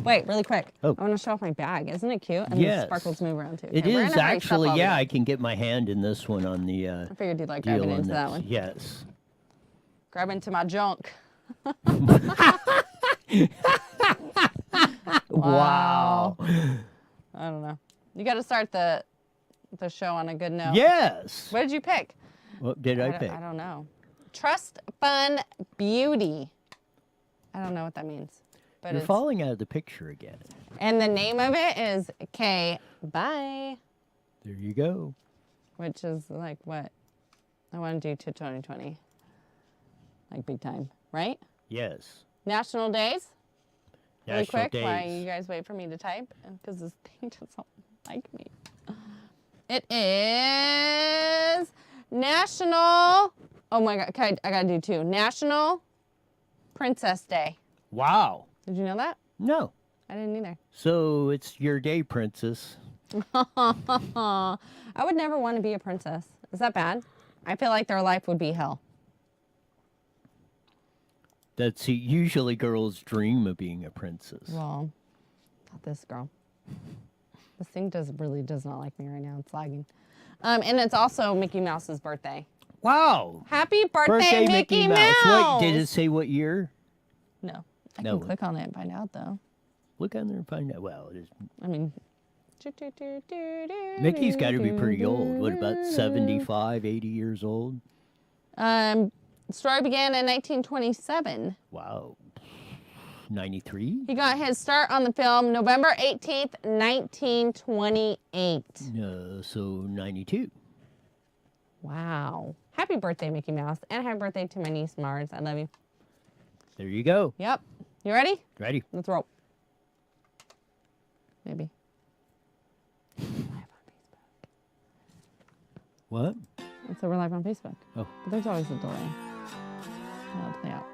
Wait, really quick. Oh. I want to show off my bag. Isn't it cute? And Yes. the sparkles move around too. It Okay, we're is in a hurry. Stop actually, all yeah, the- I can get my hand in this one on the I figured you'd like deal grabbing on into this. that one. Yes. Grab into my junk. Wow. I don't know. You got to start the show on a good note. Yes. What did you pick? What did I pick? I don't know. Trust Fund Beauty. I don't know what that means. But You're it's, falling out of the picture again. and the name of it is K Bye, There you go. which is like what I want to do to 2020. Like big time, right? Yes. National days. Really National quick, while days. you guys wait for me to type, because this thing doesn't like me. It is National. Oh my God, okay, I gotta do two. National Princess Day. Wow. Did you know that? No. I didn't either. So it's your day, princess. I would never want to be a princess. Is that bad? I feel like their life would be hell. That's usually girls dream of being a princess. Well, not this girl. This thing really does not like me right now. It's lagging. And it's also Mickey Mouse's birthday. Wow. Happy birthday, Mickey Mouse! What, did it say what year? No. I No. can click on it and find out, though. Look on there and find out. Well, it is. I mean... Mickey's got to be pretty old. What, about 75, 80 years old? Story began in 1927. Wow. 93? He got his start on the film November 18th, 1928. So 92. Wow. Happy birthday, Mickey Mouse. And happy birthday to my niece, Mars. I love you. There you go. Yep. You ready? Ready? Let's roll. Maybe. What? So we're live on Facebook. Oh. But there's always a delay. I'll play out.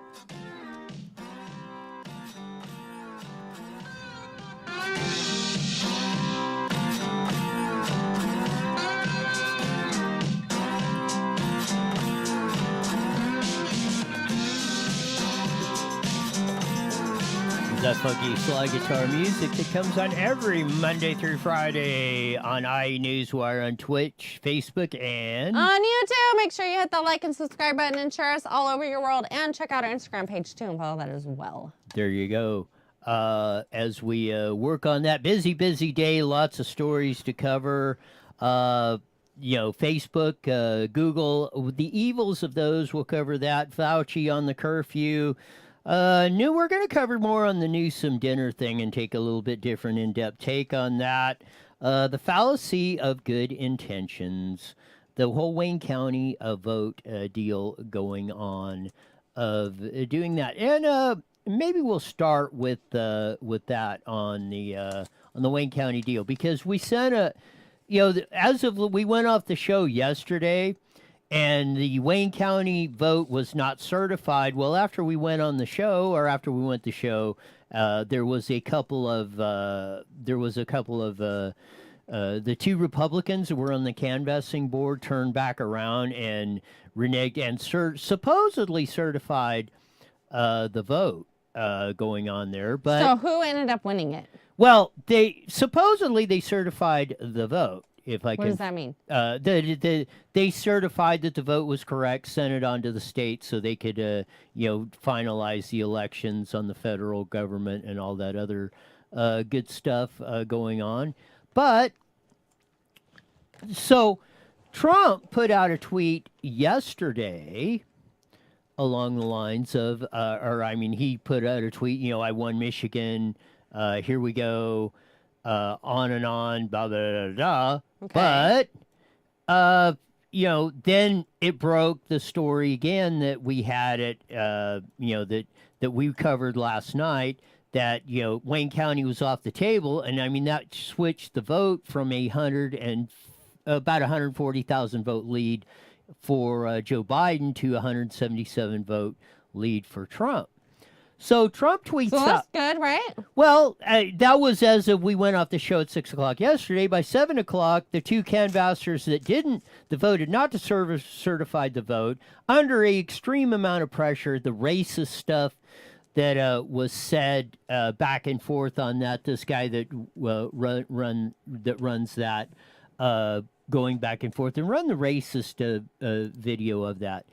The funky slide guitar music that comes on every Monday through Friday on Newswire on Twitch, Facebook, and On YouTube, make sure you hit the like and subscribe button and share us all over your world. And check out our Instagram page too and follow that as well. there you go. As we work on that busy day, lots of stories to cover. Facebook, Google, the evils of those, we'll cover that. Fauci on the curfew. We're going to cover more on the Newsom dinner thing and take a little bit different in-depth take on that. The fallacy of good intentions, the whole Wayne County vote deal going on of doing that. And maybe we'll start with that on the Wayne County deal, because we sent we went off the show yesterday, and the Wayne County vote was not certified. Well, after we went on the show, or after we went the show, there was a couple of the two Republicans that were on the canvassing board turned back around and reneged and supposedly certified the vote going on there. But So who ended up winning it? well, they supposedly certified the vote. If I What can, does that mean? They certified that the vote was correct, sent it on to the state so they could, finalize the elections on the federal government and all that other good stuff going on. But so Trump put out a tweet yesterday along the lines of, he put out a tweet, I won Michigan, here we go, on and on, blah, blah, blah, blah. Okay. But, then it broke the story again that we had it, that we covered last night, that, Wayne County was off the table. And that switched the vote from about 140,000 vote lead for Joe Biden to 177 vote lead for Trump. So Trump tweets So out. that's good, right? Well, that was as of we went off the show at 6 o'clock yesterday. By 7 o'clock, the two canvassers that voted not to certified the vote under a extreme amount of pressure, the racist stuff that was said back and forth on that. This guy that runs that, going back and forth and run the racist video of that.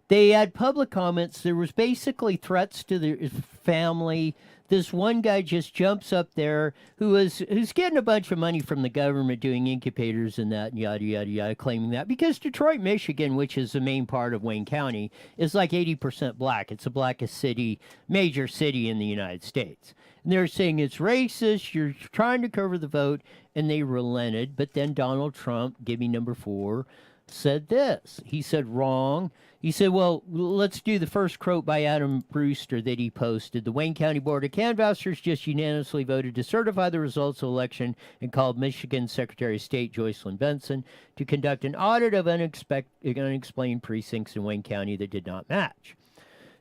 They had public comments. There was basically threats to the family. This one guy just jumps up there who's getting a bunch of money from the government doing incubators and that, and yada, yada, yada, claiming that. Because Detroit, Michigan, which is the main part of Wayne County, is like 80% black. It's the blackest city, major city in the United States. And they're saying it's racist, you're trying to cover the vote, and they relented. But then Donald Trump, give me number 4, said this. He said, wrong. He said, well, let's do the first quote by Adam Brewster that he posted. The Wayne County Board of Canvassers just unanimously voted to certify the results of the election and called Michigan Secretary of State Joycelyn Benson to conduct an audit of unexplained precincts in Wayne County that did not match.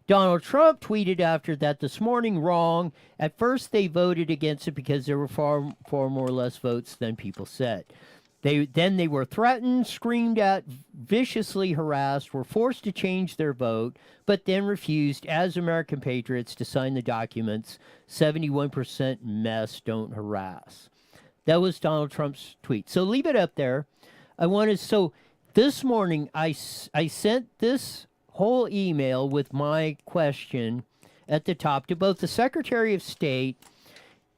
Donald Trump tweeted after that this morning, wrong. At first, they voted against it because there were far more less votes than people said. They were threatened, screamed at, viciously harassed, were forced to change their vote, but then refused, as American patriots, to sign the documents. 71% mess, don't harass. That was Donald Trump's tweet. So leave it up there. So this morning, I sent this whole email with my question at the top to both the Secretary of State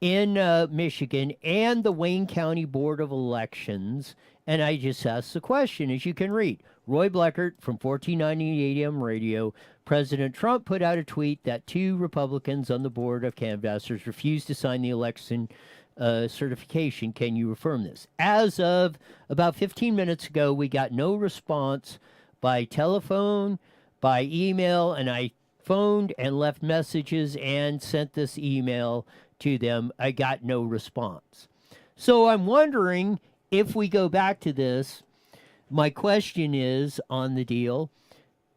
in Michigan and the Wayne County Board of Elections, and I just asked the question, as you can read. Roy Bleckert from 1490 AM radio. President Trump put out a tweet that 2 Republicans on the Board of Canvassers refused to sign the election certification. Can you affirm this? As of about 15 minutes ago, we got no response by telephone, by email, and I phoned and left messages and sent this email to them. I got no response. So I'm wondering, if we go back to this, my question is on the deal,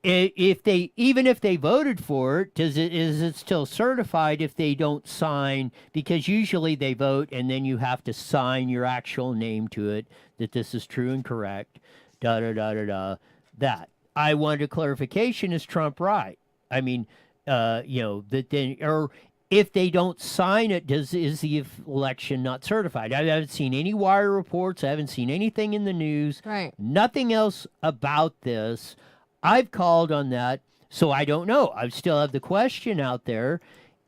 even if they voted for it, is it still certified if they don't sign? Because usually they vote and then you have to sign your actual name to it, that this is true and correct, that. I wanted a clarification. Is Trump right? I mean, that then, or if they don't sign it, is the election not certified? I haven't seen any wire reports. I haven't seen anything in the news. Right. Nothing else about this. I've called on that, so I don't know. I still have the question out there.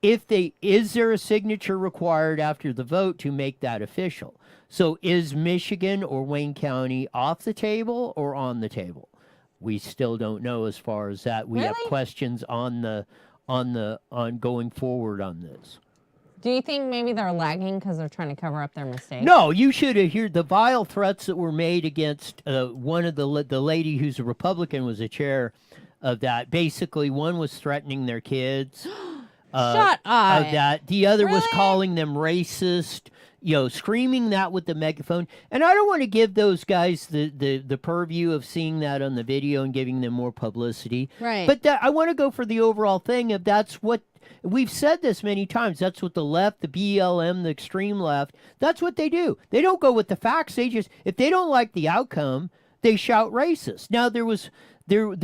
Is there a signature required after the vote to make that official? So is Michigan or Wayne County off the table or on the table? We still don't know as far as that. We have questions on going forward on this. Do you think maybe they're lagging because they're trying to cover up their mistakes? No, you should have heard the vile threats that were made against one of the lady who's a Republican was a chair of that. Basically, one was threatening their kids. Shut up. Of that. The other was calling them racist. Screaming that with the megaphone. And I don't want to give those guys the purview of seeing that on the video and giving them more publicity. Right. But I want to go for the overall thing of that's what, we've said this many times, that's what the left, the BLM, the extreme left, that's what they do. They don't go with the facts. They just, if they don't like the outcome, they shout racist. Now, there was there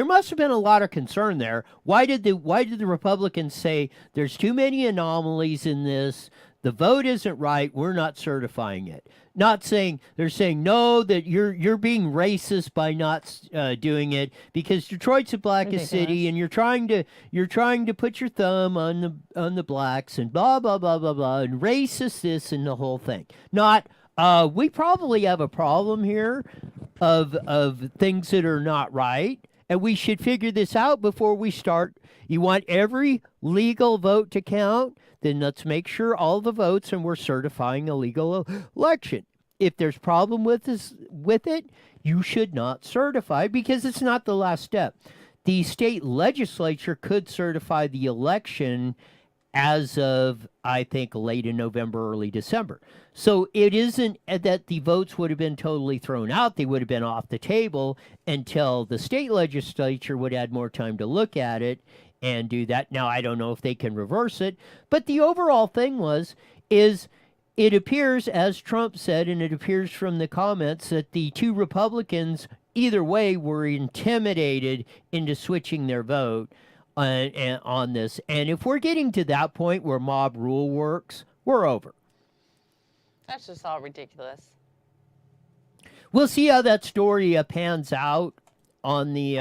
must have been a lot of concern there. Why did the Republicans say there's too many anomalies in this? The vote isn't right. We're not certifying it. They're saying no, that you're being racist by not doing it because Detroit's the blackest city and you're trying to put your thumb on the blacks and blah blah blah blah blah and racist this and the whole thing. Not we probably have a problem here of things that are not right, and we should figure this out before we start. You want every legal vote to count? Then let's make sure all the votes and we're certifying a legal election. If there's problem with it, you should not certify because it's not the last step. The state legislature could certify the election as of, I think, late in November, early December. So it isn't that the votes would have been totally thrown out. They would have been off the table until the state legislature would add more time to look at it and do that. Now, I don't know if they can reverse it, but the overall thing is it appears, as Trump said, and it appears from the comments, that the 2 Republicans either way were intimidated into switching their vote on this. And if we're getting to that point where mob rule works, we're over. That's just all ridiculous. We'll see how that story pans out on the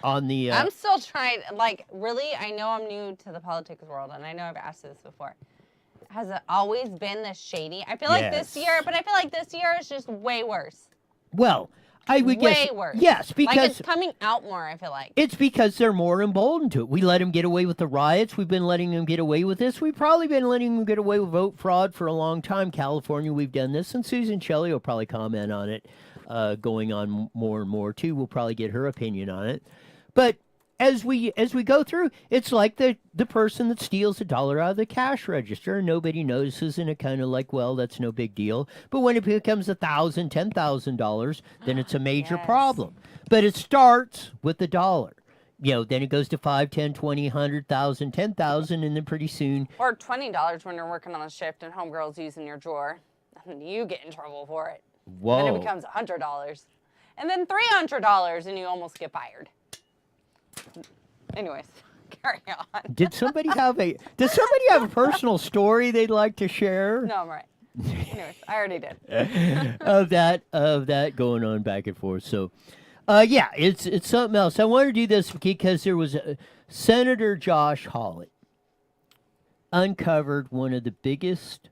I'm still trying. Like, really, I know I'm new to the politics world, and I know I've asked this before. Has it always been this shady? I feel like this year, but I feel like this year is just way worse. Well, I would guess. Way worse. Yes, because like it's coming out more, I feel like. It's because they're more emboldened to it. We let them get away with the riots. We've been letting them get away with this. We've probably been letting them get away with vote fraud for a long time. California, we've done this, and Susan Shelley will probably comment on it going on more and more, too. We'll probably get her opinion on it. But as we go through, it's like the person that steals $1 out of the cash register and nobody notices, and it kind of like, well, that's no big deal. But when it becomes $1,000, $10,000, then it's a major problem. But it starts with the dollar. You know, then it goes to 5, 10, 20, 100,000, 10,000, and then pretty soon. Or $20 when you're working on a shift and homegirl's using your drawer, and you get in trouble for it. Whoa. Then it becomes $100, and then $300, and you almost get fired. Anyways, carry on. Did somebody have a personal story they'd like to share? No, I'm right. Anyways, I already did. of that going on back and forth. So, yeah, it's something else. I want to do this because there was Senator Josh Hawley uncovered one of the biggest,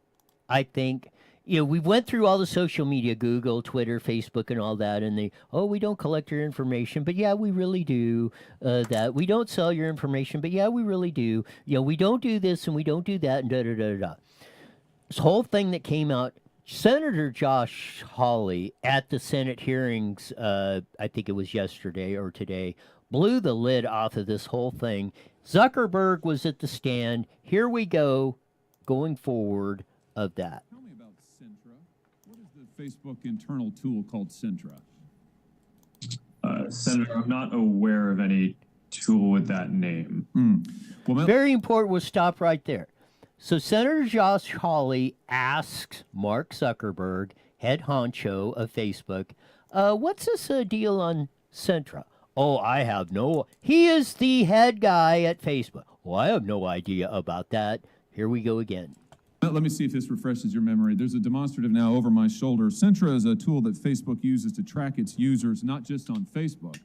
I think. You know, we went through all the social media, Google, Twitter, Facebook, and all that, and we don't collect your information, but yeah, we really do that. We don't sell your information, but yeah, we really do. You know, we don't do this and we don't do that, and da-da-da-da. This whole thing that came out, Senator Josh Hawley at the Senate hearings, I think it was yesterday or today, blew the lid off of this whole thing. Zuckerberg was at the stand. Here we go, going forward of that. Facebook internal tool called Centra? Senator, I'm not aware of any tool with that name. Well, very important. We'll stop right there. So Senator Josh Hawley asks Mark Zuckerberg, head honcho of Facebook, what's this deal on Centra? Oh, I have no... He is the head guy at Facebook. Oh, I have no idea about that. Here we go again. Let me see if this refreshes your memory. There's a demonstrative now over my shoulder. Centra is a tool that Facebook uses to track its users, not just on Facebook,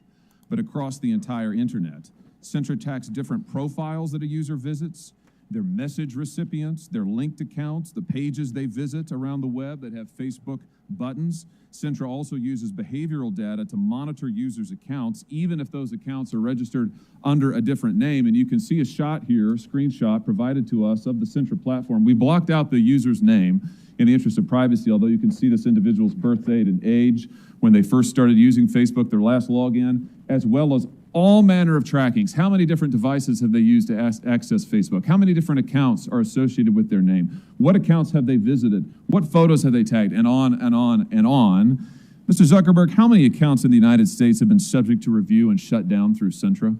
but across the entire internet. Centra tracks different profiles that a user visits, their message recipients, their linked accounts, the pages they visit around the web that have Facebook buttons. Centra also uses behavioral data to monitor users' accounts, even if those accounts are registered under a different name. And you can see a shot here, a screenshot provided to us of the Centra platform. We blocked out the user's name in the interest of privacy, although you can see this individual's birth date and age, when they first started using Facebook, their last login, as well as all manner of trackings. How many different devices have they used to access Facebook? How many different accounts are associated with their name? What accounts have they visited? What photos have they tagged? And on and on and on. Mr. Zuckerberg, how many accounts in the United States have been subject to review and shut down through Centra?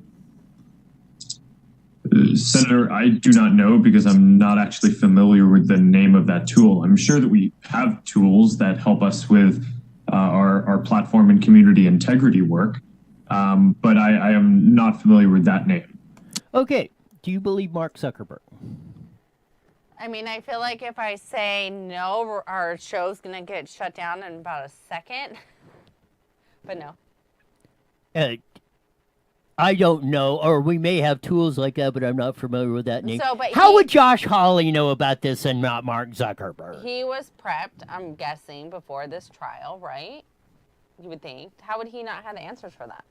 Senator, I do not know because I'm not actually familiar with the name of that tool. I'm sure that we have tools that help us with our platform and community integrity work. But I am not familiar with that name. Okay. Do you believe Mark Zuckerberg? I mean, I feel like if I say no, our show's going to get shut down in about a second. But no. I don't know, or we may have tools like that, but I'm not familiar with that name. So, but how would Josh Hawley know about this and not Mark Zuckerberg? He was prepped, I'm guessing, before this trial, right? You would think. How would he not have the answers for that?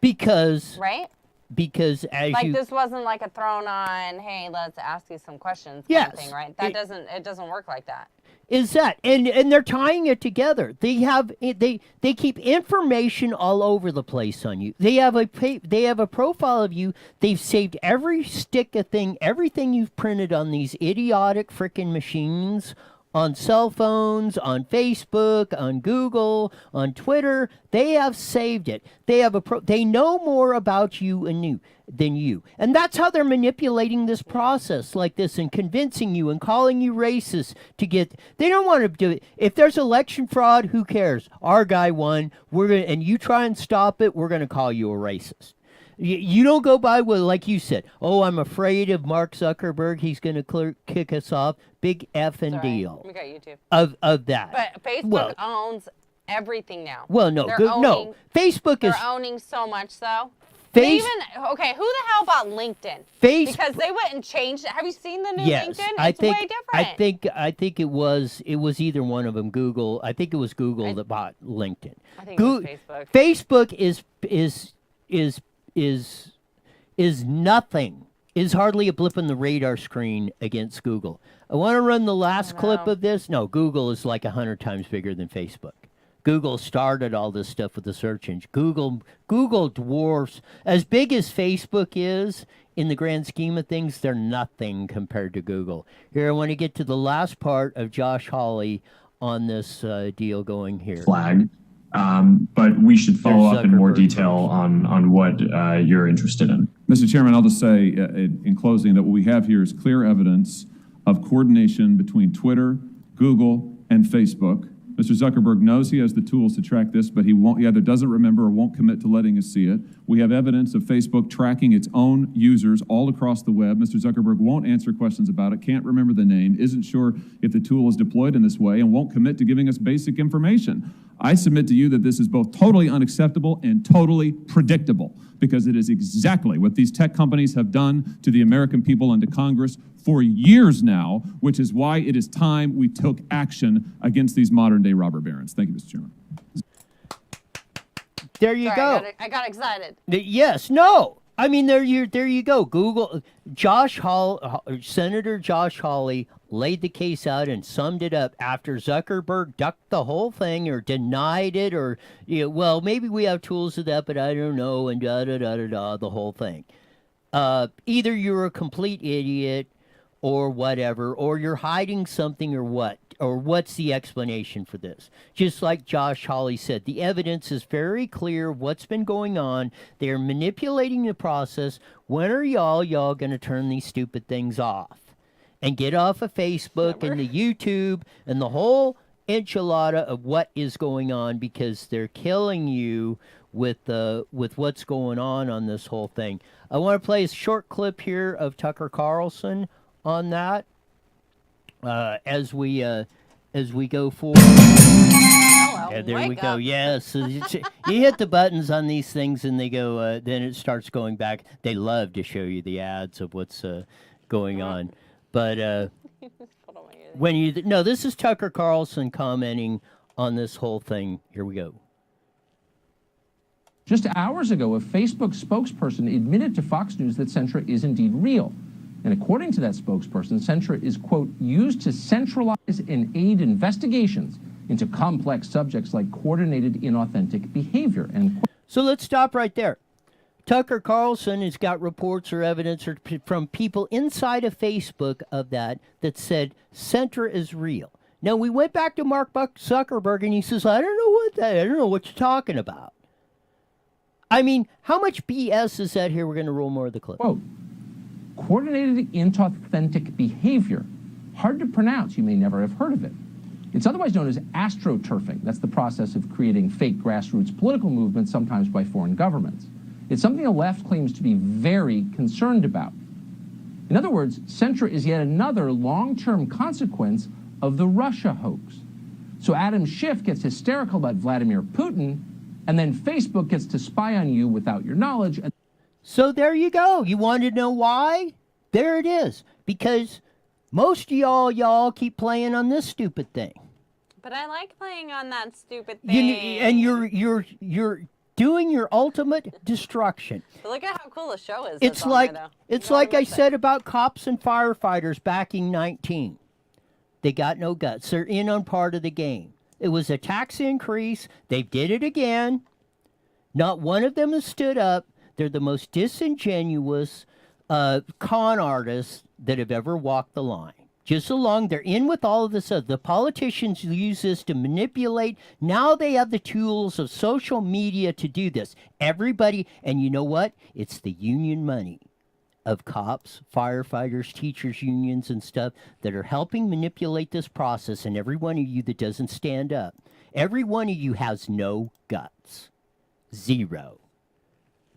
Because... Right? Because as like this wasn't like a thrown on, hey, let's ask you some questions kind of thing, right? That it doesn't work like that. Is that and they're tying it together. They keep information all over the place on you. They have a profile of you. They've saved every stick of thing, everything you've printed on these idiotic freaking machines on cell phones, on Facebook, on Google, on Twitter. They have saved it. They have they know more about you than you. And that's how they're manipulating this process like this and convincing you and calling you racist to get. They don't want to do it. If there's election fraud, who cares? Our guy won. And you try and stop it, we're going to call you a racist. You don't go by with, like you said, oh, I'm afraid of Mark Zuckerberg. He's going to kick us off. Big effing deal. We got YouTube. Of that. But Facebook owns everything now. Well, no. No. Facebook is... They're owning so much, though. Okay, who the hell bought LinkedIn? Because they went and changed it. Have you seen the new LinkedIn? It's way different. I think it was either one of them. Google. I think it was Google that bought LinkedIn. I think it was Facebook. Facebook is nothing. Is hardly a blip on the radar screen against Google. I want to run the last clip of this. No, Google is like 100 times bigger than Facebook. Google started all this stuff with the search engine. Google dwarfs, as big as Facebook is in the grand scheme of things, they're nothing compared to Google. Here, I want to get to the last part of Josh Hawley on this deal going here. Flag. But we should follow up in more detail on what you're interested in. Mr. Chairman, I'll just say in closing that what we have here is clear evidence of coordination between Twitter, Google, and Facebook. Mr. Zuckerberg knows he has the tools to track this, but he either doesn't remember or won't commit to letting us see it. We have evidence of Facebook tracking its own users all across the web. Mr. Zuckerberg won't answer questions about it, can't remember the name, isn't sure if the tool is deployed in this way, and won't commit to giving us basic information. I submit to you that this is both totally unacceptable and totally predictable, because it is exactly what these tech companies have done to the American people and to Congress for years now, which is why it is time we took action against these modern-day robber barons. Thank you, Mr. Chairman. There you go. I got excited. Yes, no. I mean, there you go. Google, Senator Josh Hawley laid the case out and summed it up after Zuckerberg ducked the whole thing or denied it or, well, maybe we have tools of that, but I don't know, and the whole thing. Either you're a complete idiot or whatever, or you're hiding something or what, or what's the explanation for this? Just like Josh Hawley said, the evidence is very clear what's been going on. They're manipulating the process. When are y'all going to turn these stupid things off? And get off of Facebook and the YouTube and the whole enchilada of what is going on, because they're killing you with what's going on this whole thing. I want to play a short clip here of Tucker Carlson on that as we go forward. Hello, there we go. Yes, so you hit the buttons on these things and they go. Then it starts going back. They love to show you the ads of what's going on. But this is Tucker Carlson commenting on this whole thing. Here we go. Just hours ago, a Facebook spokesperson admitted to Fox News that Centra is indeed real. And according to that spokesperson, Centra is, quote, used to centralize and aid investigations into complex subjects like coordinated inauthentic behavior, end quote. So let's stop right there. Tucker Carlson has got reports or evidence from people inside of Facebook of that said Centra is real. Now, we went back to Mark Zuckerberg, and he says, I don't know what you're talking about. I mean, how much BS is that here? We're going to roll more of the clip. Quote, coordinated inauthentic behavior. Hard to pronounce. You may never have heard of it. It's otherwise known as astroturfing. That's the process of creating fake grassroots political movements, sometimes by foreign governments. It's something the left claims to be very concerned about. In other words, Centra is yet another long-term consequence of the Russia hoax. So Adam Schiff gets hysterical about Vladimir Putin, and then Facebook gets to spy on you without your knowledge. So there you go. You want to know why? There it is. Because most of y'all keep playing on this stupid thing. But I like playing on that stupid thing. And you're doing your ultimate destruction. But look at how cool the show is. It's like I said about cops and firefighters backing 19. They got no guts. They're in on part of the game. It was a tax increase. They did it again. Not one of them has stood up. They're the most disingenuous con artists that have ever walked the line. just along. They're in with all of this. The politicians use this to manipulate. Now they have the tools of social media to do this. Everybody, and you know what? It's the union money of cops, firefighters, teachers, unions, and stuff that are helping manipulate this process. And every one of you that doesn't stand up, every one of you has no guts. Zero.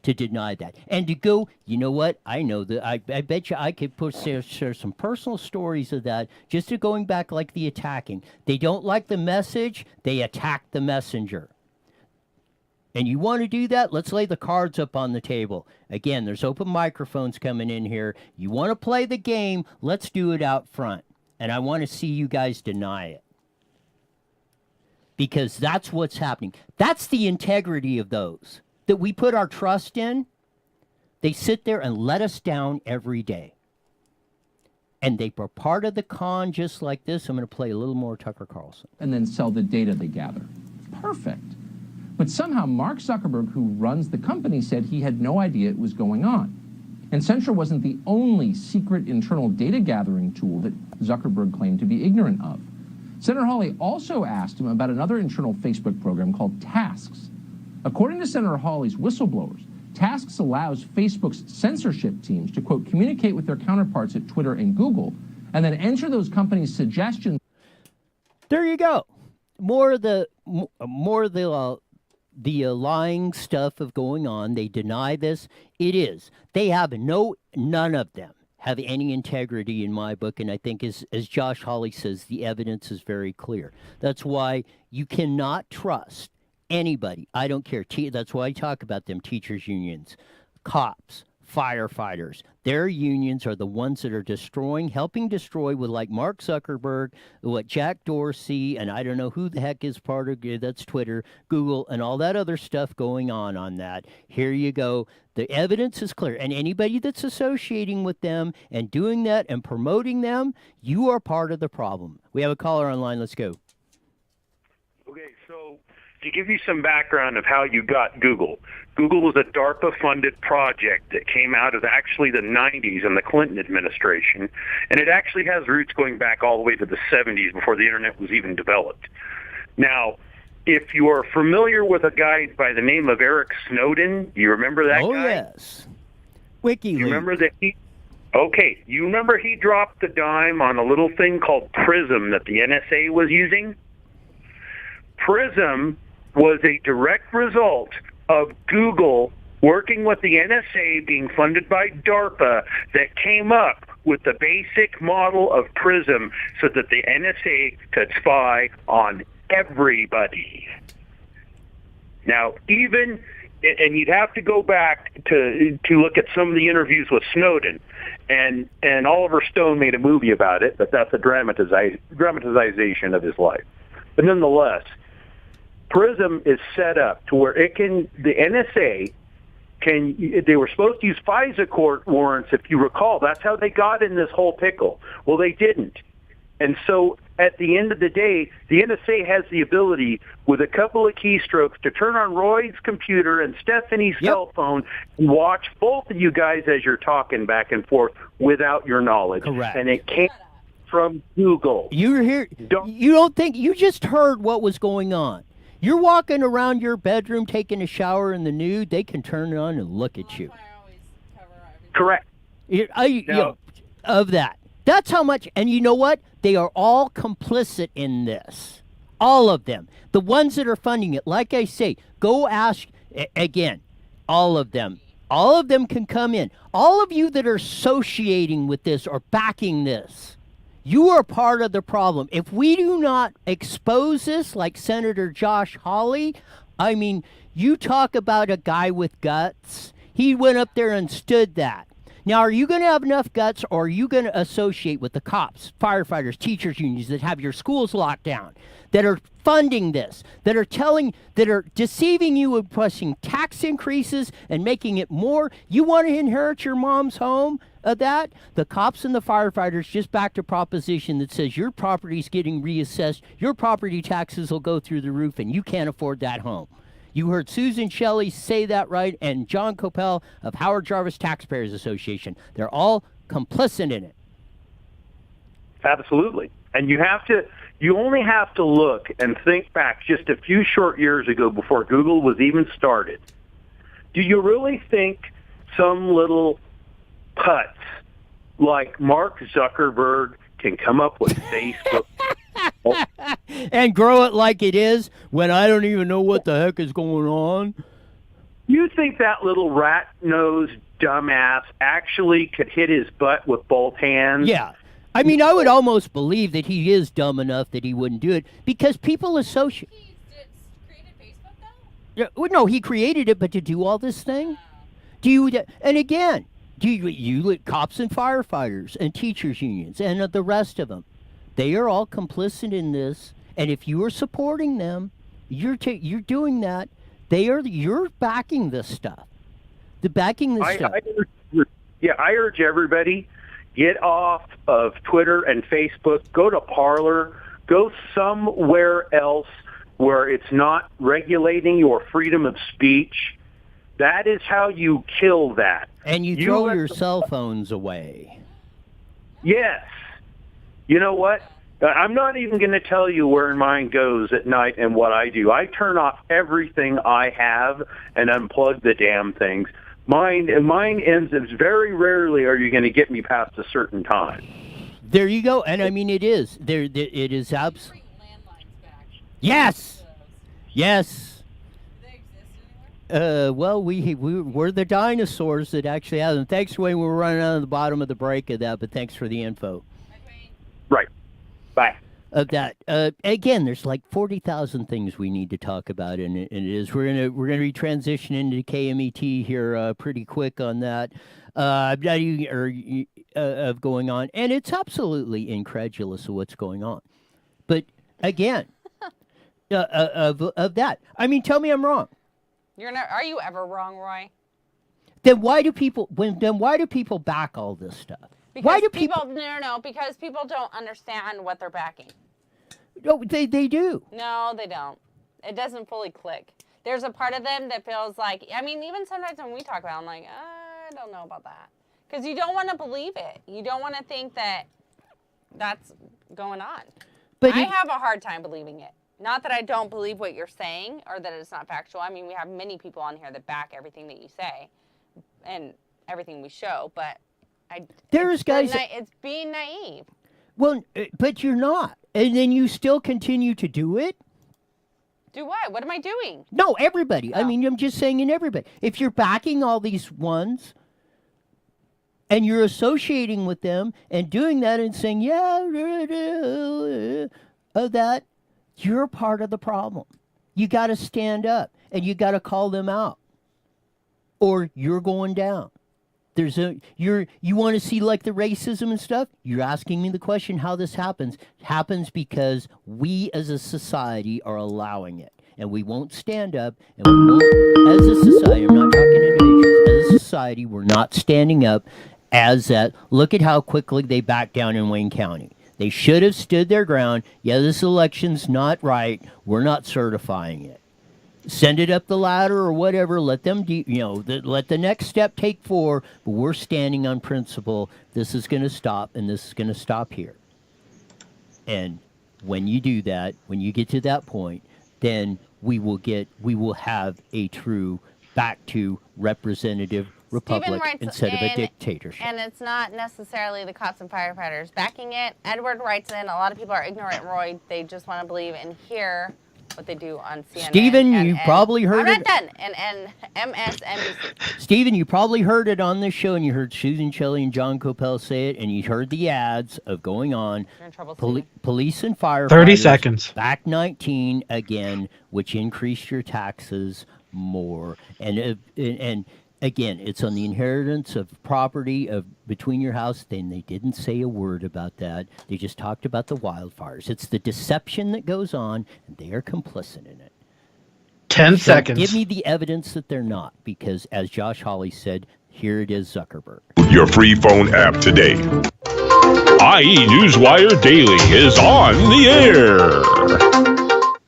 To deny that. And to go, you know what? I know that I bet you I could share some personal stories of that, just to going back like the attacking. They don't like the message, they attack the messenger. And you want to do that? Let's lay the cards up on the table. Again, there's open microphones coming in here. You want to play the game? Let's do it out front. And I want to see you guys deny it. Because that's what's happening. That's the integrity of those that we put our trust in. They sit there and let us down every day. And they were part of the con just like this. I'm going to play a little more Tucker Carlson. And then sell the data they gather. Perfect. But somehow Mark Zuckerberg, who runs the company, said he had no idea it was going on. And Centra wasn't the only secret internal data gathering tool that Zuckerberg claimed to be ignorant of. Senator Hawley also asked him about another internal Facebook program called Tasks. According to Senator Hawley's whistleblowers, Tasks allows Facebook's censorship teams to, quote, communicate with their counterparts at Twitter and Google, and then enter those companies' suggestions. There you go. More of the lying stuff of going on. They deny this. It is. They have none of them have any integrity in my book, and I think as Josh Hawley says, the evidence is very clear. That's why you cannot trust anybody. I don't care. That's why I talk about them, teachers' unions, cops, firefighters. Their unions are the ones that are helping destroy with like Mark Zuckerberg, what Jack Dorsey, and I don't know who the heck is part of that's Twitter, Google, and all that other stuff going on that. Here you go. The evidence is clear. And anybody that's associating with them and doing that and promoting them, you are part of the problem. We have a caller online. Let's go. Okay, so to give you some background of how you got Google, Google was a DARPA-funded project that came out of actually the 90s in the Clinton administration, and it actually has roots going back all the way to the 70s before the Internet was even developed. Now, if you are familiar with a guy by the name of Eric Snowden, you remember that guy? Oh, yes. WikiLeaks. You remember that you remember he dropped the dime on a little thing called Prism that the NSA was using? Prism was a direct result of Google working with the NSA, being funded by DARPA, that came up with the basic model of Prism so that the NSA could spy on everybody. Now, and you'd have to go back to look at some of the interviews with Snowden, and Oliver Stone made a movie about it, but that's a dramatization of his life. But nonetheless, Prism is set up to where the NSA they were supposed to use FISA court warrants, if you recall. That's how they got in this whole pickle. Well, they didn't. And so at the end of the day, the NSA has the ability, with a couple of keystrokes, to turn on Roy's computer and Stephanie's cell phone and watch both of you guys as you're talking back and forth without your knowledge. Correct. And it came from Google. You're here. You don't think you just heard what was going on? You're walking around your bedroom taking a shower in the nude, they can turn it on and look at you. Correct. Of that. That's how much, and you know what? They are all complicit in this. All of them. The ones that are funding it. Like I say, go ask, again, all of them. All of them can come in. All of you that are associating with this or backing this, you are part of the problem. If we do not expose this, like Senator Josh Hawley, I mean, you talk about a guy with guts. He went up there and stood that. Now, are you going to have enough guts, or are you going to associate with the cops, firefighters, teachers unions that have your schools locked down, that are funding this, that are deceiving you and pressing tax increases and making it more? You want to inherit your mom's home? Of that, the cops and the firefighters just backed a proposition that says your property's getting reassessed, your property taxes will go through the roof, and you can't afford that home. You heard Susan Shelley say that right, and John Coppell of Howard Jarvis Taxpayers Association. They're all complicit in it. Absolutely. And you only have to look and think back just a few short years ago before Google was even started. Do you really think some little putz like Mark Zuckerberg can come up with Facebook and grow it like it is when I don't even know what the heck is going on? You think that little rat-nosed dumbass actually could hit his butt with both hands? Yeah. I mean, I would almost believe that he is dumb enough that he wouldn't do it because people associate. He created Facebook, though? Yeah, well, no, he created it, but to do all this thing? And again, you cops and firefighters and teachers unions and the rest of them, they are all complicit in this. And if you are supporting them, you're doing that. You're backing this stuff. I urge everybody, get off of Twitter and Facebook. Go to Parler. Go somewhere else where it's not regulating your freedom of speech. That is how you kill that. And you throw your cell phones away. Yes. You know what? I'm not even going to tell you where mine goes at night and what I do. I turn off everything I have and unplug the damn things. Mine ends. Very rarely are you going to get me past a certain time. There you go. And I mean, it is. It is absolutely. Yes. Yes. Do they exist anywhere? Well, we're the dinosaurs that actually have them. Thanks, Wayne. We're running out of the bottom of the break of that, but thanks for the info. Right. Bye. Of that, again, there's like 40,000 things we need to talk about, and it is we're gonna be transitioning to KMET here pretty quick on that. Not even of going on, and it's absolutely incredulous of what's going on. But again, of that, I mean, tell me I'm wrong. Are you ever wrong, Roy? Then why do people back all this stuff? Because why do because people don't understand what they're backing. No, they do. No, they don't. It doesn't fully click. There's a part of them that feels like, I mean, even sometimes when we talk about it, I'm like, I don't know about that. Because you don't want to believe it. You don't want to think that that's going on. But I have a hard time believing it. Not that I don't believe what you're saying or that it's not factual. I mean, we have many people on here that back everything that you say and everything we show, but it's being naive. Well, but you're not. And then you still continue to do it? Do what? What am I doing? No, everybody. Oh. I mean, I'm just saying in everybody. If you're backing all these ones and you're associating with them and doing that and saying, of that, you're part of the problem. You got to stand up and you got to call them out or you're going down. You want to see like the racism and stuff? You're asking me the question how this happens. It happens because we as a society are allowing it. And we won't stand up. And we won't, as a society, I'm not talking individuals, as a society, we're not standing up as that. Look at how quickly they backed down in Wayne County. They should have stood their ground. Yeah, this election's not right. We're not certifying it. Send it up the ladder or whatever. Let them, let the next step take 4. But we're standing on principle. This is going to stop, and this is going to stop here. And when you do that, when you get to that point, then we will have a true back to representative republic instead of a dictatorship. And it's not necessarily the cops and firefighters backing it. Edward writes in, a lot of people are ignorant, Roy. They just want to believe and hear what they do on CNN. Stephen, you probably heard it. I'm not done. And MSNBC. Stephen, you probably heard it on this show, and you heard Susan Shelley and John Coppell say it, and you heard the ads of going on. You're in trouble, police and firefighters. 30 seconds. Back 19 again, which increased your taxes more. And again, it's on the inheritance of property between your house. Then they didn't say a word about that. They just talked about the wildfires. It's the deception that goes on, and they are complicit in it. 10 seconds. Give me the evidence that they're not, because as Josh Hawley said, here it is, Zuckerberg. Your free phone app today. IE Newswire Daily is on the air.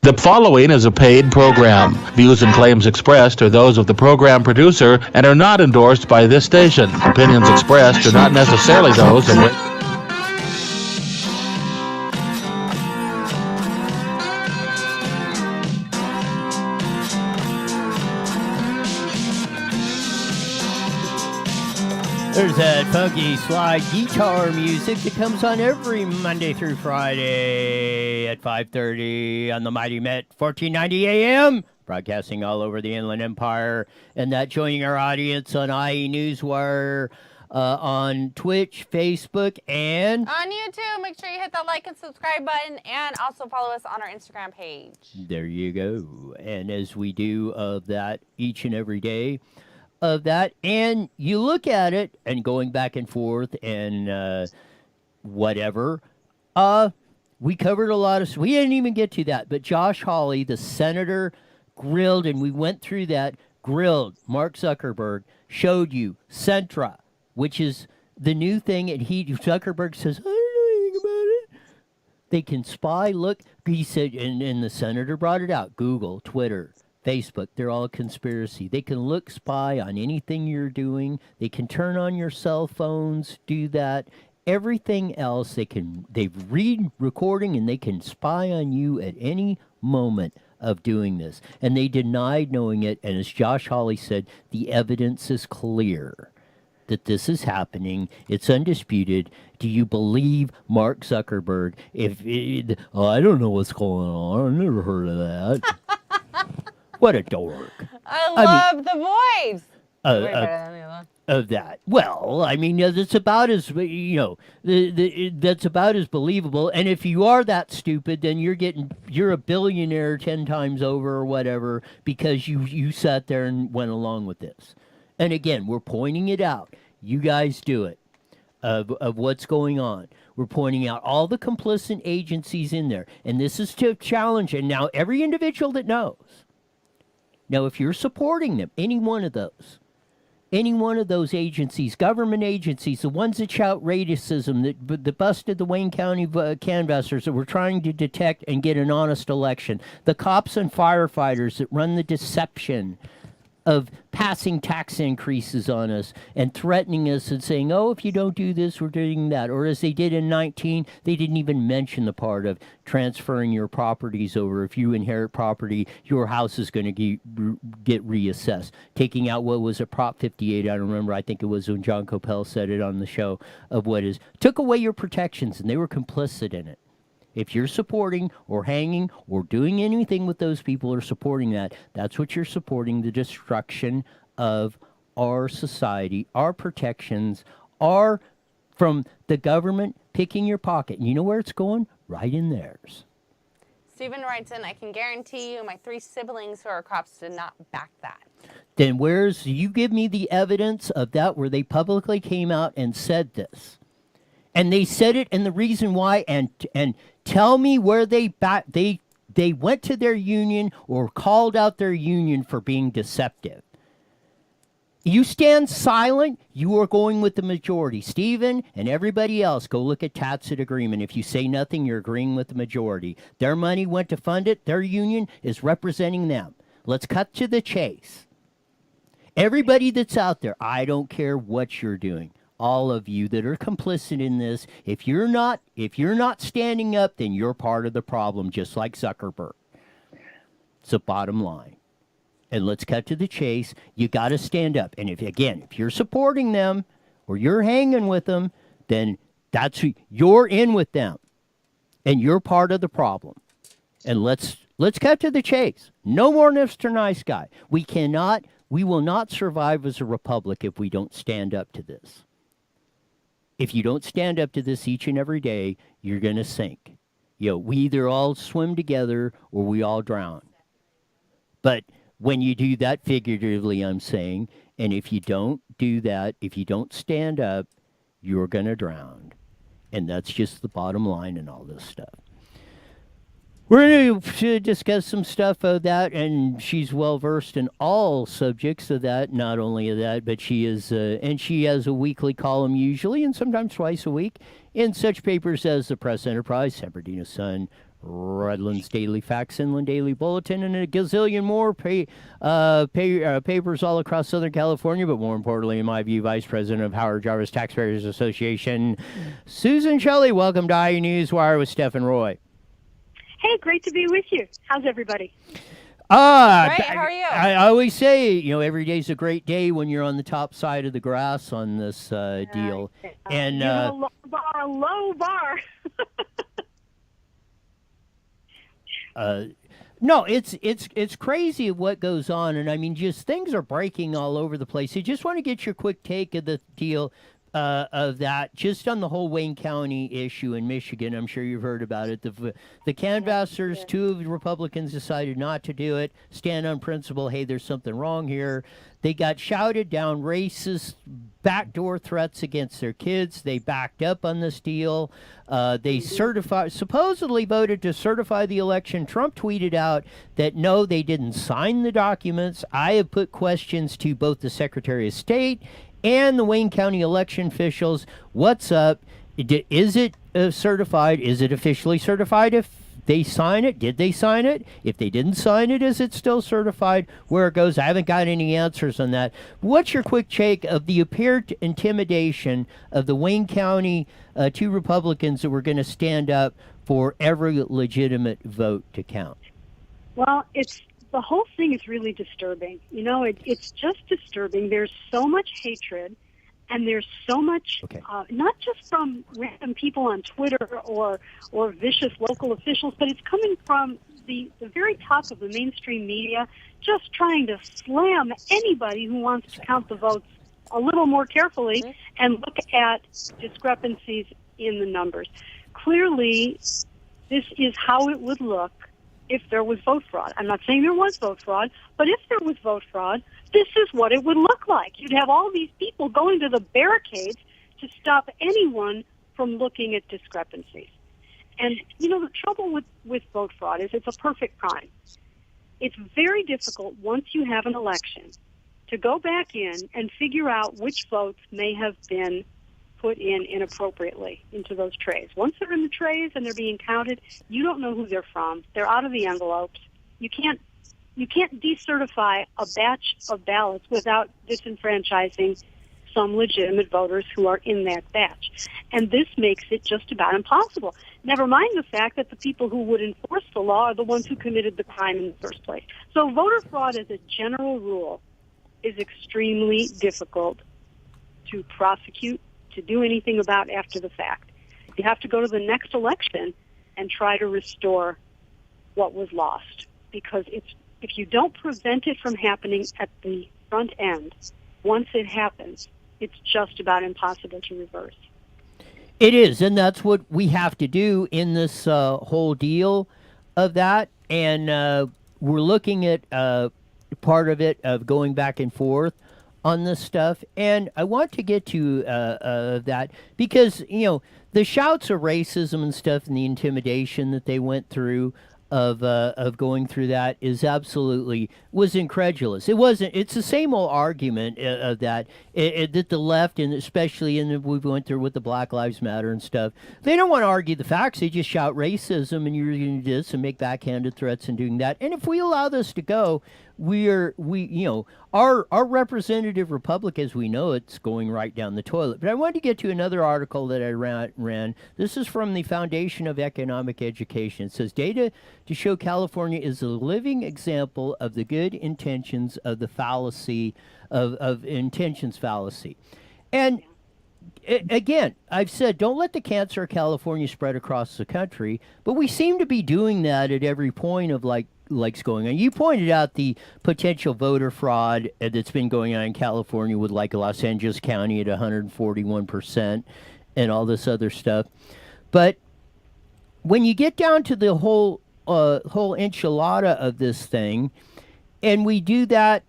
The following is a paid program. Views and claims expressed are those of the program producer and are not endorsed by this station. Opinions expressed are not necessarily those of There's that funky slide guitar music that comes on every Monday through Friday at 5:30 on the Mighty Met 1490 AM, broadcasting all over the Inland Empire, and that joining our audience on IE Newswire, on Twitch, Facebook, and on YouTube. Make sure you hit that like and subscribe button, and also follow us on our Instagram page. There you go. And as we do of that each and every day, of that, and you look at it and going back and forth and whatever, we covered a lot of, we didn't even get to that, but Josh Hawley, the senator, grilled, and we went through that, grilled Mark Zuckerberg, showed you Centra, which is the new thing, and Zuckerberg says, I don't know anything about it. They can spy, look, he said, and the senator brought it out, Google, Twitter, Facebook, they're all a conspiracy. They can look, spy on anything you're doing. They can turn on your cell phones, do that. Everything else, they read recording, and they can spy on you at any moment of doing this. And they denied knowing it, and as Josh Hawley said, the evidence is clear that this is happening. It's undisputed. Do you believe Mark Zuckerberg? I don't know what's going on. I've never heard of that. What a dork. I love the voice. Of that. Well, I mean, it's about as, that's about as believable. And if you are that stupid, then you're a billionaire 10 times over or whatever, because you sat there and went along with this. And again, we're pointing it out. You guys do it, of what's going on. We're pointing out all the complicit agencies in there. And this is to challenge. And now every individual that knows. Now, if you're supporting them, any one of those agencies, government agencies, the ones that shout racism, that busted the Wayne County canvassers that were trying to detect and get an honest election, the cops and firefighters that run the deception of passing tax increases on us and threatening us and saying, oh, if you don't do this, we're doing that. Or as they did in 19, they didn't even mention the part of transferring your properties over. If you inherit property, your house is going to get reassessed. Taking out what was a Prop 58, I don't remember, I think it was when John Coppell said it on the show, of what is, took away your protections, and they were complicit in it. If you're supporting or hanging or doing anything with those people or supporting that, that's what you're supporting, the destruction of our society, our protections, are from the government picking your pocket. And you know where it's going? Right in theirs. Stephen writes in, I can guarantee you my 3 siblings who are cops did not back that. Then you give me the evidence of that where they publicly came out and said this. And they said it, and the reason why, and tell me where they went to their union or called out their union for being deceptive. You stand silent, you are going with the majority. Stephen and everybody else, go look at tacit agreement. If you say nothing, you're agreeing with the majority. Their money went to fund it. Their union is representing them. Let's cut to the chase. Everybody that's out there, I don't care what you're doing. All of you that are complicit in this, if you're not standing up, then you're part of the problem, just like Zuckerberg. It's the bottom line. And let's cut to the chase. You got to stand up. And if you're supporting them or you're hanging with them, then you're in with them, and you're part of the problem. And let's cut to the chase. No more Mr. Nice Guy. We will not survive as a republic if we don't stand up to this. If you don't stand up to this each and every day, you're going to sink. We either all swim together or we all drown. But when you do that figuratively, I'm saying, and if you don't do that, if you don't stand up, you're going to drown. And that's just the bottom line in all this stuff. We're going to discuss some stuff of that, and she's well-versed in all subjects of that, not only of that, but she is, and she has a weekly column usually, and sometimes twice a week, in such papers as the Press Enterprise, San Bernardino Sun, Redlands Daily Facts, Inland Daily Bulletin, and a gazillion more papers all across Southern California, but more importantly, in my view, Vice President of Howard Jarvis Taxpayers Association, Susan Shelley. Welcome to IE Newswire with Steph and Roy. Hey, great to be with you. How's everybody? Great, how are you? I always say, every day's a great day when you're on the top side of the grass on this deal. And you have a low bar. no, it's crazy what goes on, and I mean, just things are breaking all over the place. I just want to get your quick take of the deal. Of that, just on the whole Wayne County issue in Michigan. I'm sure you've heard about it. The canvassers, two of the Republicans decided not to do it, stand on principle, hey, there's something wrong here. They got shouted down racist backdoor threats against their kids. They backed up on this deal. They supposedly voted to certify the election. Trump tweeted out that no, they didn't sign the documents. I have put questions to both the Secretary of State and the Wayne County election officials. What's up? Is it certified? Is it officially certified? If they sign it, did they sign it? If they didn't sign it, is it still certified? Where it goes, I haven't got any answers on that. What's your quick take of the apparent intimidation of the Wayne County two Republicans that were going to stand up for every legitimate vote to count? Well, the whole thing is really disturbing. It's just disturbing. There's so much hatred, and there's so much, not just from random people on Twitter or vicious local officials, but it's coming from the very top of the mainstream media, just trying to slam anybody who wants to count the votes a little more carefully and look at discrepancies in the numbers. Clearly, this is how it would look if there was vote fraud. I'm not saying there was vote fraud, but if there was vote fraud, this is what it would look like. You'd have all these people going to the barricades to stop anyone from looking at discrepancies. And, the trouble with vote fraud is it's a perfect crime. It's very difficult once you have an election to go back in and figure out which votes may have been put in inappropriately into those trays. Once they're in the trays and they're being counted, you don't know who they're from. They're out of the envelopes. You can't decertify a batch of ballots without disenfranchising some legitimate voters who are in that batch. And this makes it just about impossible. Never mind the fact that the people who would enforce the law are the ones who committed the crime in the first place. So voter fraud as a general rule is extremely difficult to prosecute, to do anything about after the fact. You have to go to the next election and try to restore what was lost, because if you don't prevent it from happening at the front end, once it happens, it's just about impossible to reverse. It is, and that's what we have to do in this whole deal of that. And we're looking at part of it of going back and forth on this stuff, and I want to get to that because the shouts of racism and stuff and the intimidation that they went through of going through that was incredulous. It's the same old argument of that that the left, and especially we went through with the Black Lives Matter and stuff, they don't want to argue the facts. They just shout racism and you're going to do this and make backhanded threats and doing that. And if we allow this to go, our representative republic as we know it's going right down the toilet. But I wanted to get to another article that I ran. This is from the Foundation of Economic Education. It says data to show California is a living example of the good intentions of the fallacy of intentions fallacy. And again, I've said don't let the cancer of California spread across the country, but we seem to be doing that at every point of likes going on. You pointed out the potential voter fraud that's been going on in California with like Los Angeles County at 141% and all this other stuff. But when you get down to the whole enchilada of this thing, and we do that,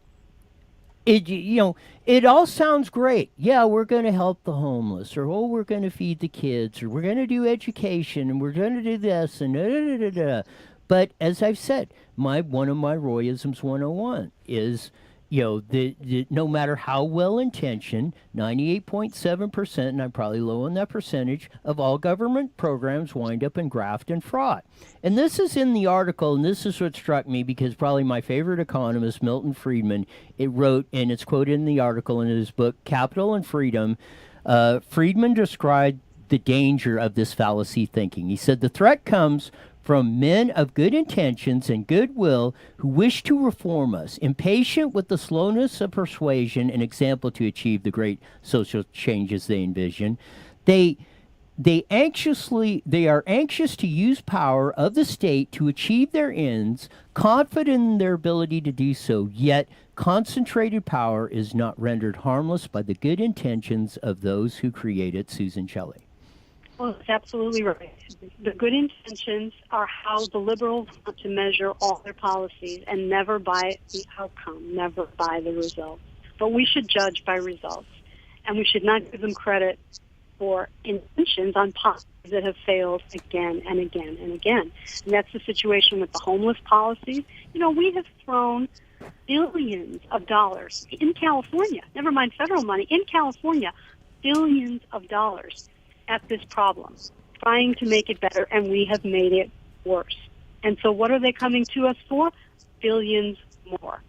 it all sounds great. Yeah, we're going to help the homeless, or we're going to feed the kids, or we're going to do education, and we're going to do this, and da-da-da-da-da. But as I've said, one of my Royisms 101 is, the no matter how well intentioned, 98.7%, and I'm probably low on that percentage, of all government programs wind up in graft and fraud. And this is in the article, and this is what struck me because probably my favorite economist, Milton Friedman, it wrote, and it's quoted in the article in his book, Capital and Freedom. Friedman described the danger of this fallacy thinking. He said the threat comes from men of good intentions and goodwill who wish to reform us, impatient with the slowness of persuasion and example to achieve the great social changes they envision. They are anxious to use power of the state to achieve their ends, confident in their ability to do so, yet concentrated power is not rendered harmless by the good intentions of those who create it. Susan Shelley. Well, that's absolutely right. The good intentions are how the liberals want to measure all their policies, and never by the outcome, never by the results. But we should judge by results, and we should not give them credit for intentions on policies that have failed again and again and again. And that's the situation with the homeless policies. You know, we have thrown billions of dollars in California, never mind federal money, in California, billions of dollars at this problem, trying to make it better, and we have made it worse. And so what are they coming to us for? Billions more.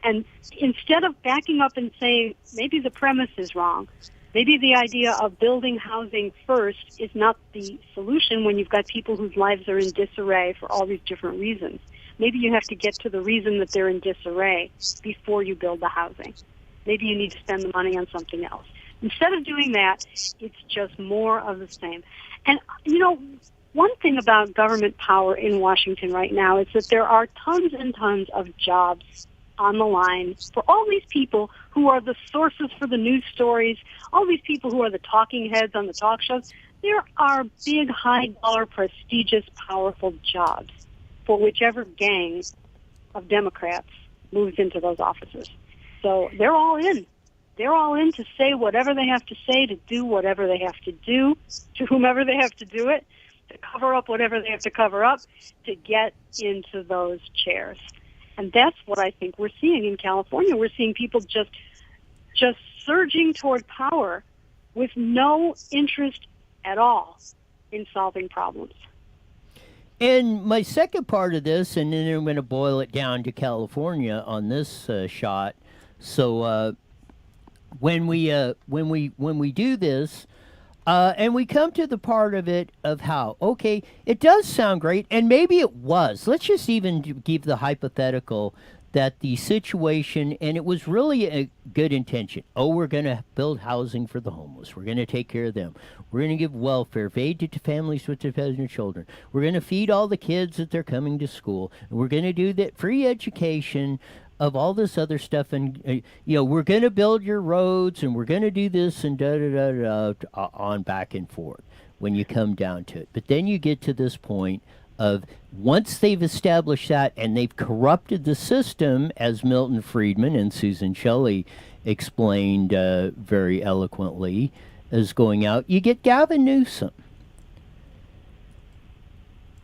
And instead of backing up and saying, maybe the premise is wrong, maybe the idea of building housing first is not the solution when you've got people whose lives are in disarray for all these different reasons. Maybe you have to get to the reason that they're in disarray before you build the housing. Maybe you need to spend the money on something else. Instead of doing that, it's just more of the same. And, you know, one thing about government power in Washington right now is that there are tons and tons of jobs on the line for all these people who are the sources for the news stories, all these people who are the talking heads on the talk shows. There are big, high-dollar, prestigious, powerful jobs for whichever gang of Democrats moves into those offices. So they're all in. They're all in to say whatever they have to say, to do whatever they have to do, to whomever they have to do it, to cover up whatever they have to cover up, to get into those chairs. And that's what I think we're seeing in California. We're seeing people just surging toward power with no interest at all in solving problems. And my second part of this, and then I'm going to boil it down to California on this shot. So when we do this, and we come to the part of it of how, okay, it does sound great, and maybe it was. Let's just even give the hypothetical that the situation, and it was really a good intention. Oh, we're going to build housing for the homeless. We're going to take care of them. We're going to give welfare, aid to families with dependent children. We're going to feed all the kids that they're coming to school. And we're going to do that free education of all this other stuff, and we're going to build your roads, and we're going to do this, and on back and forth when you come down to it. But then you get to this point of once they've established that and they've corrupted the system, as Milton Friedman and Susan Shelley explained very eloquently, as going out, you get Gavin Newsom,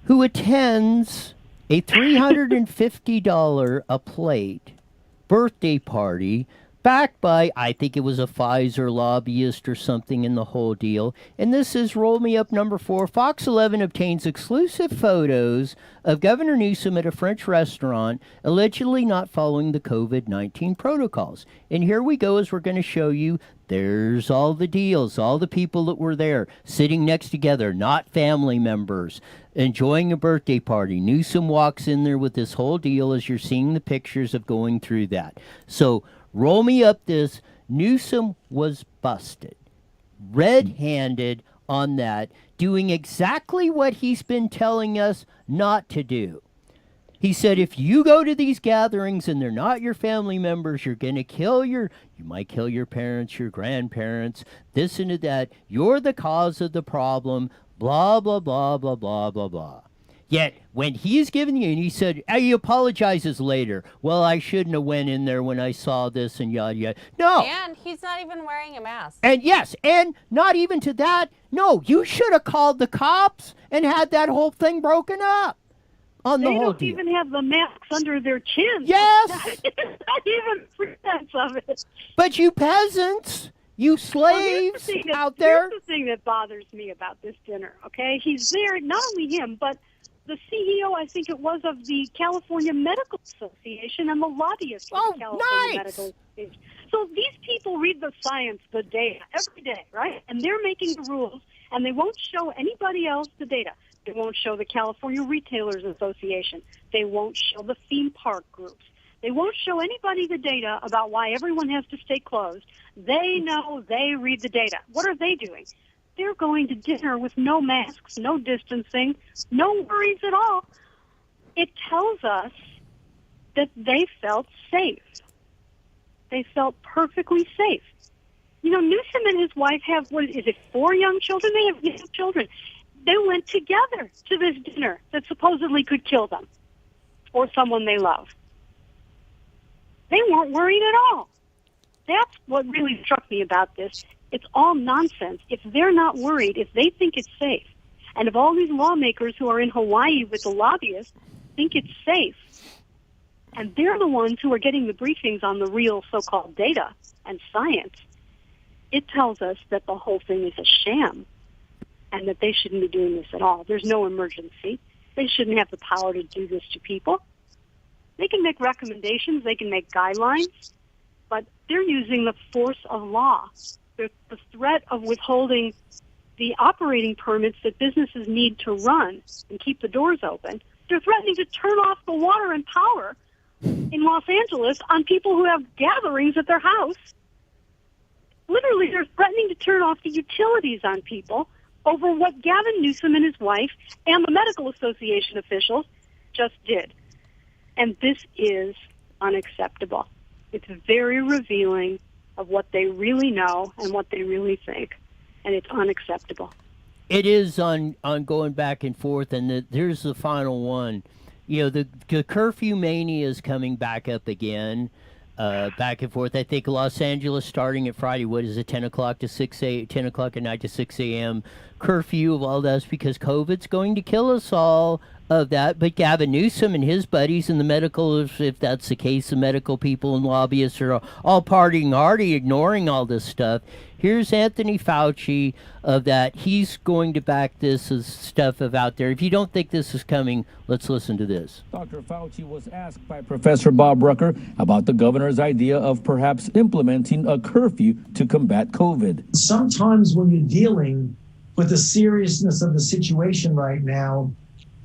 who attends a $350 a plate birthday party backed by, I think it was a Pfizer lobbyist or something in the whole deal. And this is roll me up number 4. Fox 11 obtains exclusive photos of Governor Newsom at a French restaurant, allegedly not following the COVID-19 protocols. And here we go, as we're going to show you. There's all the deals, all the people that were there, sitting next together, not family members, enjoying a birthday party. Newsom walks in there with this whole deal, as you're seeing the pictures of going through that. So roll me up this. Newsom was busted, red-handed on that, doing exactly what he's been telling us not to do. He said, if you go to these gatherings and they're not your family members, you're going to you might kill your parents, your grandparents, this and that. You're the cause of the problem, blah, blah, blah, blah, blah, blah, blah. Yet, when he's giving you, and he said, he apologizes later. Well, I shouldn't have went in there when I saw this and yada, yada. No. And he's not even wearing a mask. And yes, and not even to that. No, you should have called the cops and had that whole thing broken up. On the they whole don't deal. even have the masks under their chins. Yes. Not even pretense of it. But you peasants, you slaves out there. Here's the thing that bothers me about this dinner, okay? He's there, not only him, but the CEO, I think it was, of the California Medical Association and the lobbyist for the California Medical Association. So these people read the science, the data, every day, right? And they're making the rules, and they won't show anybody else the data. They won't show the California Retailers Association. They won't show the theme park groups. They won't show anybody the data about why everyone has to stay closed. They know, they read the data. What are they doing? They're going to dinner with no masks, no distancing, no worries at all. It tells us that they felt safe. They felt perfectly safe. You know, Newsom and his wife have, 4 young children? They have young children. They went together to this dinner that supposedly could kill them or someone they love. They weren't worried at all. That's what really struck me about this. It's all nonsense. If they're not worried, if they think it's safe, and if all these lawmakers who are in Hawaii with the lobbyists think it's safe, and they're the ones who are getting the briefings on the real so-called data and science, it tells us that the whole thing is a sham and that they shouldn't be doing this at all. There's no emergency. They shouldn't have the power to do this to people. They can make recommendations, they can make guidelines, but they're using the force of law. The threat of withholding the operating permits that businesses need to run and keep the doors open. They're threatening to turn off the water and power in Los Angeles on people who have gatherings at their house. Literally, they're threatening to turn off the utilities on people over what Gavin Newsom and his wife and the medical association officials just did. And this is unacceptable. It's very revealing of what they really know and what they really think, and it's unacceptable. It is on going back and forth, and here's the final one. You know, the curfew mania is coming back up again, back and forth. I think Los Angeles starting at Friday, what is it, 10 o'clock at night to 6 a.m. curfew of all this because COVID's going to kill us all of that. But Gavin Newsom and his buddies in the medical, if that's the case, the medical people and lobbyists are all partying hardy, ignoring all this stuff. Here's Anthony Fauci of that. He's going to back this as stuff of out there. If you don't think this is coming, let's listen to this. Dr. Fauci was asked by Professor Bob Rucker about the governor's idea of perhaps implementing a curfew to combat COVID. Sometimes when you're dealing with the seriousness of the situation right now,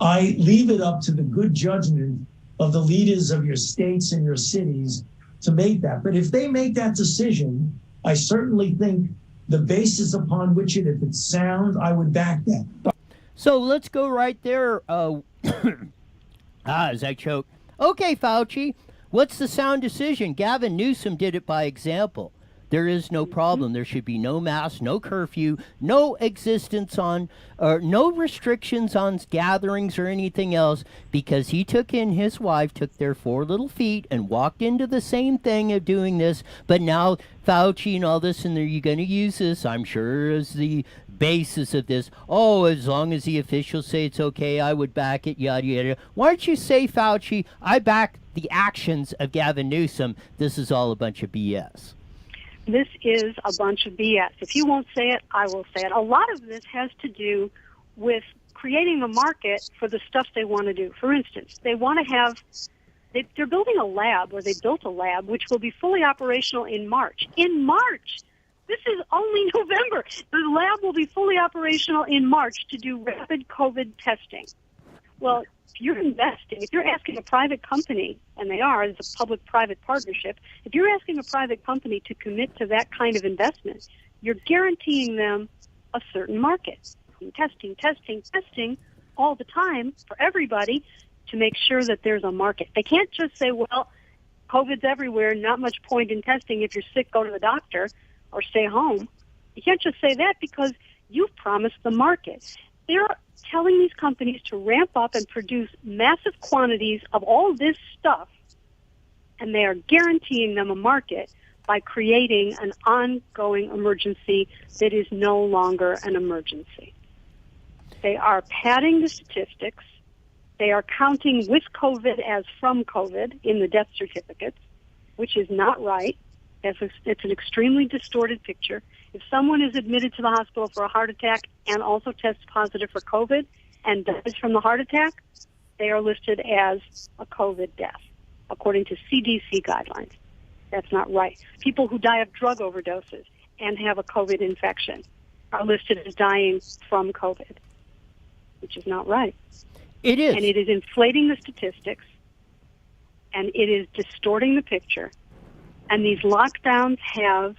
I leave it up to the good judgment of the leaders of your states and your cities to make that. But if they make that decision, I certainly think the basis upon which if it's sound, I would back that. So let's go right there. As I choke. Okay, Fauci, what's the sound decision? Gavin Newsom did it by example. There is no problem. There should be no mask, no curfew, no existence on, or no restrictions on gatherings or anything else, because he his wife took their 4 little feet and walked into the same thing of doing this. But now Fauci and all this, and are you going to use this, I'm sure, as the basis of this? Oh, as long as the officials say it's okay, I would back it, yada, yada. Why don't you say, Fauci, I back the actions of Gavin Newsom. This is all a bunch of BS. This is a bunch of BS. If you won't say it, I will say it. A lot of this has to do with creating a market for the stuff they want to do. For instance, they want to have, they're building a lab, or they built a lab, which will be fully operational in March. In March! This is only November. The lab will be fully operational in March to do rapid COVID testing. Well, if you're investing, if you're asking a private company, and they are, it's a public-private partnership, if you're asking a private company to commit to that kind of investment, you're guaranteeing them a certain market. Testing all the time for everybody to make sure that there's a market. They can't just say, well, COVID's everywhere, not much point in testing. If you're sick, go to the doctor or stay home. You can't just say that because you've promised the market. They're telling these companies to ramp up and produce massive quantities of all this stuff, and they are guaranteeing them a market by creating an ongoing emergency that is no longer an emergency. They are padding the statistics. They are counting with COVID as from COVID in the death certificates, which is not right. It's an extremely distorted picture. If someone is admitted to the hospital for a heart attack and also tests positive for COVID and dies from the heart attack, they are listed as a COVID death, according to CDC guidelines. That's not right. People who die of drug overdoses and have a COVID infection are listed as dying from COVID. which is not right. It is. And it is inflating the statistics, and it is distorting the picture. And these lockdowns have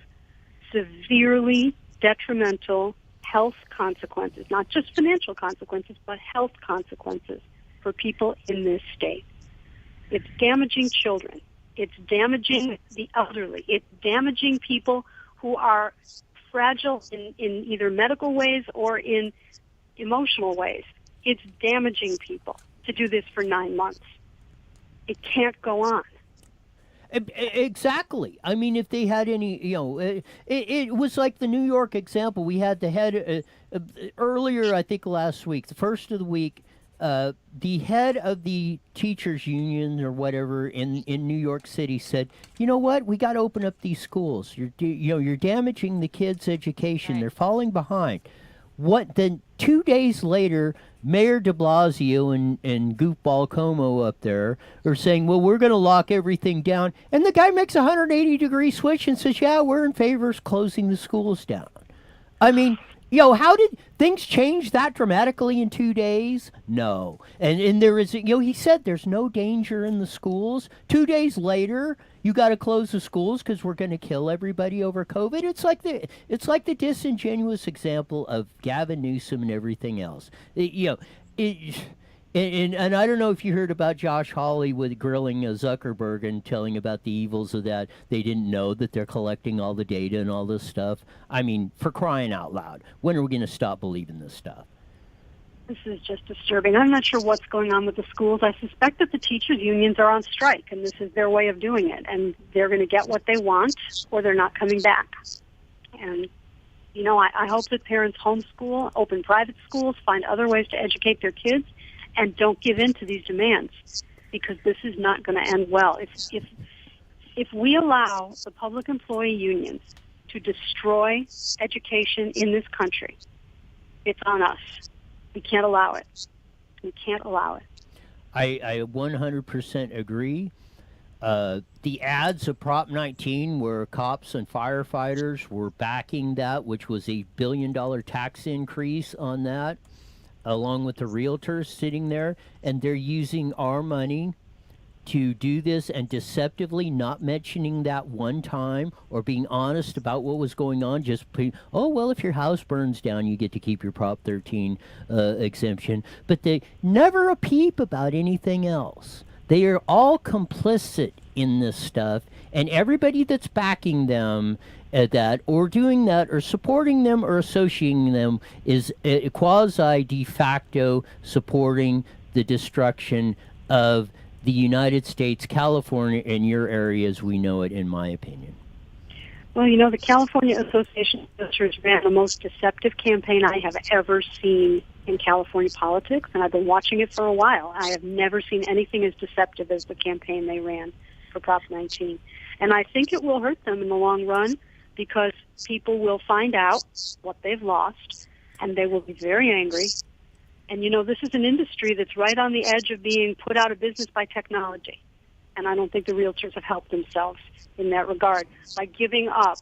severely detrimental health consequences, not just financial consequences, but health consequences for people in this state. It's damaging children. It's damaging the elderly. It's damaging people who are fragile in either medical ways or in emotional ways. It's damaging people to do this for 9 months. It can't go on. Exactly. I mean, if they had any, it was like the New York example. We had the head earlier, I think last week, the first of the week, the head of the teachers union or whatever in New York City said, you know what, we got to open up these schools. You're damaging the kids' education. Right. They're falling behind. What then? 2 days later, Mayor de Blasio and Goofball Como up there are saying, well, we're going to lock everything down. And the guy makes a 180-degree switch and says, yeah, we're in favor of closing the schools down. I mean, how did things change that dramatically in 2 days? No. And there is, he said there's no danger in the schools. 2 days later, you got to close the schools because we're going to kill everybody over COVID. It's like the disingenuous example of Gavin Newsom and everything else. And I don't know if you heard about Josh Hawley with grilling Zuckerberg and telling about the evils of that. They didn't know that they're collecting all the data and all this stuff. I mean, for crying out loud, when are we going to stop believing this stuff? This is just disturbing. I'm not sure what's going on with the schools. I suspect that the teachers' unions are on strike, and this is their way of doing it. And they're going to get what they want, or they're not coming back. And, I hope that parents homeschool, open private schools, find other ways to educate their kids, and don't give in to these demands, because this is not going to end well. If we allow the public employee unions to destroy education in this country, it's on us. We can't allow it. We can't allow it. I 100% agree. The ads of Prop 19 where cops and firefighters were backing that, which was a $1 billion tax increase on that, along with the realtors sitting there, and they're using our money to do this and deceptively not mentioning that one time or being honest about what was going on. Just, if your house burns down, you get to keep your Prop 13 exemption. But they never a peep about anything else. They are all complicit in this stuff, and everybody that's backing them at that or doing that or supporting them or associating them is quasi de facto supporting the destruction of the United States, California, and your area as we know it, in my opinion. Well, the California Association of Realtors ran the most deceptive campaign I have ever seen in California politics, and I've been watching it for a while. I have never seen anything as deceptive as the campaign they ran for Prop 19. And I think it will hurt them in the long run, because people will find out what they've lost, and they will be very angry. And, this is an industry that's right on the edge of being put out of business by technology. And I don't think the realtors have helped themselves in that regard by giving up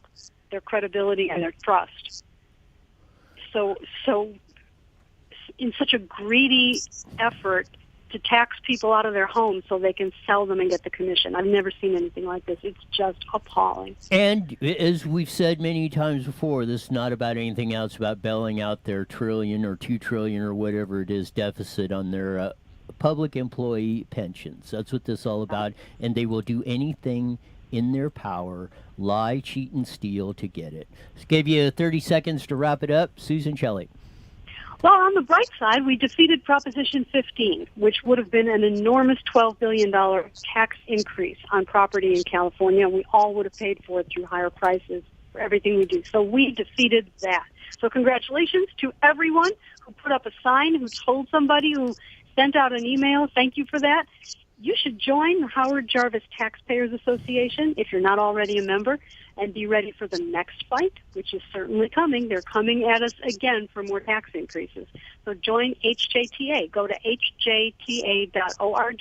their credibility and their trust. So in such a greedy effort to tax people out of their homes so they can sell them and get the commission. I've never seen anything like this. It's just appalling. And as we've said many times before, this is not about anything else, about bailing out their $1 trillion or $2 trillion or whatever it is deficit on their public employee pensions. That's what this is all about. And they will do anything in their power, lie, cheat, and steal to get it. Let's give you 30 seconds to wrap it up. Susan Shelley. Well, on the bright side, we defeated Proposition 15, which would have been an enormous $12 billion tax increase on property in California. We all would have paid for it through higher prices for everything we do. So we defeated that. So congratulations to everyone who put up a sign, who told somebody, who sent out an email. Thank you for that. You should join the Howard Jarvis Taxpayers Association if you're not already a member, and be ready for the next fight, which is certainly coming. They're coming at us again for more tax increases. So join HJTA. Go to hjta.org,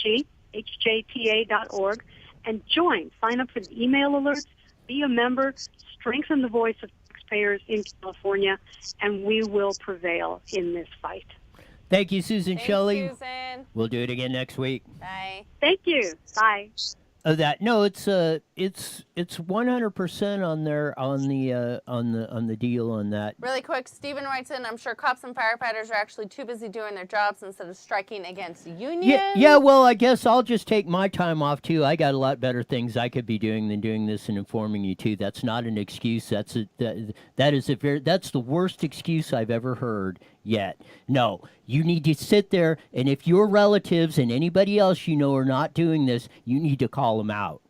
hjta.org, and join. Sign up for the email alerts, be a member, strengthen the voice of taxpayers in California, and we will prevail in this fight. Thank you, Susan Thanks, Shelley. Susan. We'll do it again next week. Bye. Thank you. Bye. No, it's 100% on there on the deal on that. Really quick, Stephen writes in, I'm sure cops and firefighters are actually too busy doing their jobs instead of striking against unions. Yeah, well, I guess I'll just take my time off too. I got a lot better things I could be doing than doing this and informing you too. That's not an excuse. That's the worst excuse I've ever heard yet. No, you need to sit there, and if your relatives and anybody else you know are not doing this, you need to call them out.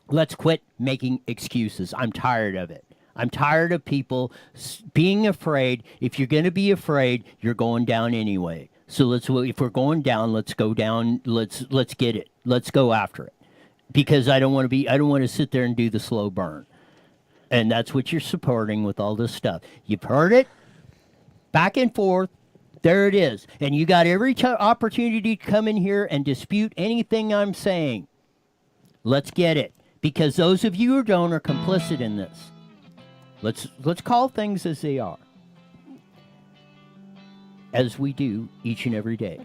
Let's quit making excuses. I'm tired of it. I'm tired of people being afraid. If you're going to be afraid, you're going down anyway. So if we're going down, let's go down. Let's get it. Let's go after it. Because I don't want to sit there and do the slow burn. And that's what you're supporting with all this stuff. You've heard it. Back and forth. There it is. And you got every opportunity to come in here and dispute anything I'm saying. Let's get it. Because those of you who don't are complicit in this. Let's call things as they are. As we do each and every day.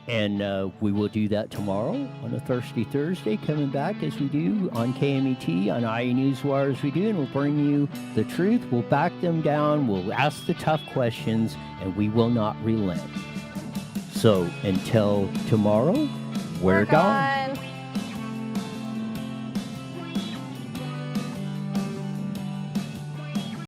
And we will do that tomorrow on a Thirsty Thursday, coming back as we do on KMET, on IE Newswire as we do, and we'll bring you the truth. We'll back them down. We'll ask the tough questions, and we will not relent. So until tomorrow, we're gone.